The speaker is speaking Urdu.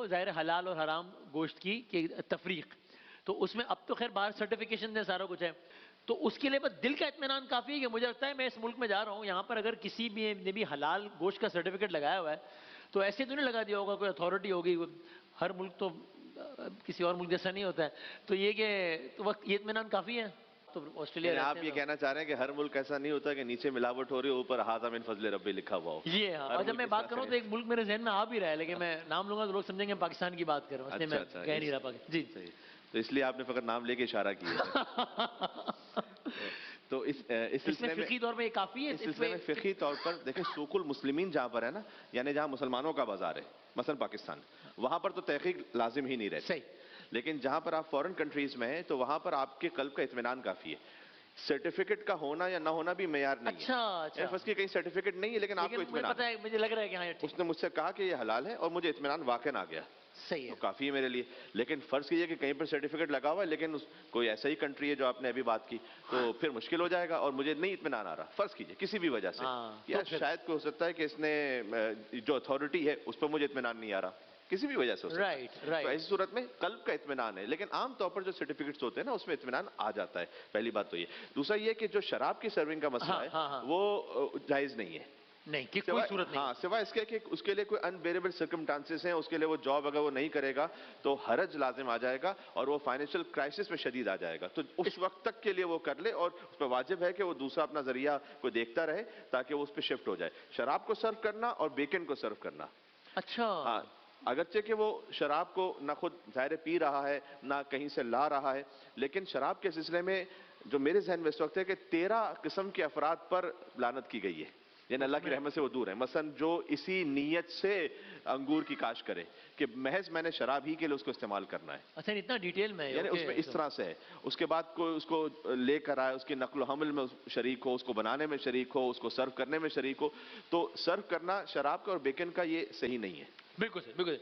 ظاہر حلال اور حرام گوشت کی تفریق، تو اس میں اب تو خیر باہر سرٹیفکیشن ہے، سارا کچھ ہے، تو اس کے لیے بس دل کا اطمینان کافی ہے کہ مجھے لگتا ہے میں اس ملک میں جا رہا ہوں، یہاں پر اگر کسی بھی نے بھی حلال گوشت کا سرٹیفکیٹ لگایا ہوا ہے تو ایسے تو نہیں لگا دیا ہوگا، کوئی اتھارٹی ہوگی، ہر ملک تو کسی اور ملک جیسا نہیں ہوتا ہے، تو یہ کہ تو وقت یہ اطمینان کافی ہے. تو آسٹریلیا یعنی رہتے آپ ہیں یہ تو کہنا چاہ رہے ہیں کہ ہر ملک ایسا نہیں ہوتا کہ نیچے ملاوٹ ہو رہی ہو اوپر ھذا من فضل ربی لکھا ہوا ہو. یہ ہاں. اور جب میں بات کروں تو ایک ملک میرے ذہن میں آ بھی رہا ہے، لیکن میں نام لوں گا تو لوگ سمجھیں گے پاکستان کی بات کر رہا ہوں، اس لیے میں کہہ نہیں رہا پاکستان. جی صحیح، تو اس لیے آپ نے فقط نام لے کے اشارہ کیا. تو اس میں فقہی طور پہ یہ کافی ہے. اس سلسلے میں فقہی طور پر دیکھیں سوق المسلمین جہاں پر ہے نا، یعنی جہاں مسلمانوں کا بازار ہے، مثلا پاکستان، وہاں پر تو تحقیق لازم ہی نہیں رہتی. صحیح. لیکن جہاں پر آپ فورن کنٹریز میں ہیں تو وہاں پر آپ کے قلب کا اطمینان کافی ہے. سرٹیفکیٹ کا ہونا یا نہ ہونا بھی معیار نہیں ہے. اچھا فرض کی کہیں سرٹیفکیٹ نہیں ہے لیکن آپ کو مجھے اطمینان پتا ہے، مجھے لگ رہا ہے کہ ہاں اس نے مجھ سے کہا کہ یہ حلال ہے اور مجھے اطمینان واقع آ گیا، صحیح تو ہے. کافی ہے میرے لیے. لیکن فرض کیجئے کہ کہیں پر سرٹیفکیٹ لگا ہوا ہے لیکن کوئی ایسا ہی کنٹری ہے جو آپ نے ابھی بات کی، تو پھر مشکل ہو جائے گا اور مجھے نہیں اطمینان آ رہا. فرض کیجئے کسی بھی وجہ سے، یا شاید کو ہو سکتا ہے کہ اس نے جو اتھارٹی ہے اس پر مجھے اطمینان نہیں آ رہا، کسی بھی وجہ سے ہو سکتا ہے. تو ایسی صورت میں قلب کا اطمینان ہے. لیکن عام طور پر جو سرٹیفکیٹس ہوتے ہیں نا اس میں اطمینان آ جاتا ہے. پہلی بات تو یہ. دوسرا یہ کہ جو شراب کی سرونگ کا مسئلہ ہے وہ جائز نہیں ہے. نہیں کہ کوئی صورت نہیں. ہاں، سوائے اس کے کہ اس کے لیے کوئی انبیریبل سرکمسٹانسز ہیں، اس کے لیے وہ جاب اگر وہ نہیں کرے گا تو حرج لازم آ جائے گا اور وہ فائنینشیل کرائسس میں شدید آ جائے گا. تو اس وقت تک کے لیے وہ کر لے اور اس پہ واجب ہے کہ وہ دوسرا اپنا ذریعہ کو دیکھتا رہے تاکہ وہ اس پہ شفٹ ہو جائے. شراب کو سرو کرنا اور بیکن کو سرو کرنا. اچھا. ہاں، اگرچہ کہ وہ شراب کو نہ خود ظاہر پی رہا ہے نہ کہیں سے لا رہا ہے، لیکن شراب کے سلسلے میں جو میرے ذہن میں اس وقت ہے کہ 13 قسم کے افراد پر لعنت کی گئی ہے، یعنی اللہ کی رحمت سے وہ دور ہے. مثلا جو اسی نیت سے انگور کی کاشت کرے کہ محض میں نے شراب ہی کے لیے اس کو استعمال کرنا ہے. اچھا اتنا ڈیٹیل میں یعنی اس میں اس طرح سے ہے. اس کے بعد کوئی اس کو لے کر آئے، اس کی نقل و حمل میں شریک ہو، اس کو بنانے میں شریک ہو، اس کو سرو کرنے میں شریک ہو، تو سرو کرنا شراب کا اور بیکن کا یہ صحیح نہیں ہے. بالکل صحیح، بالکل.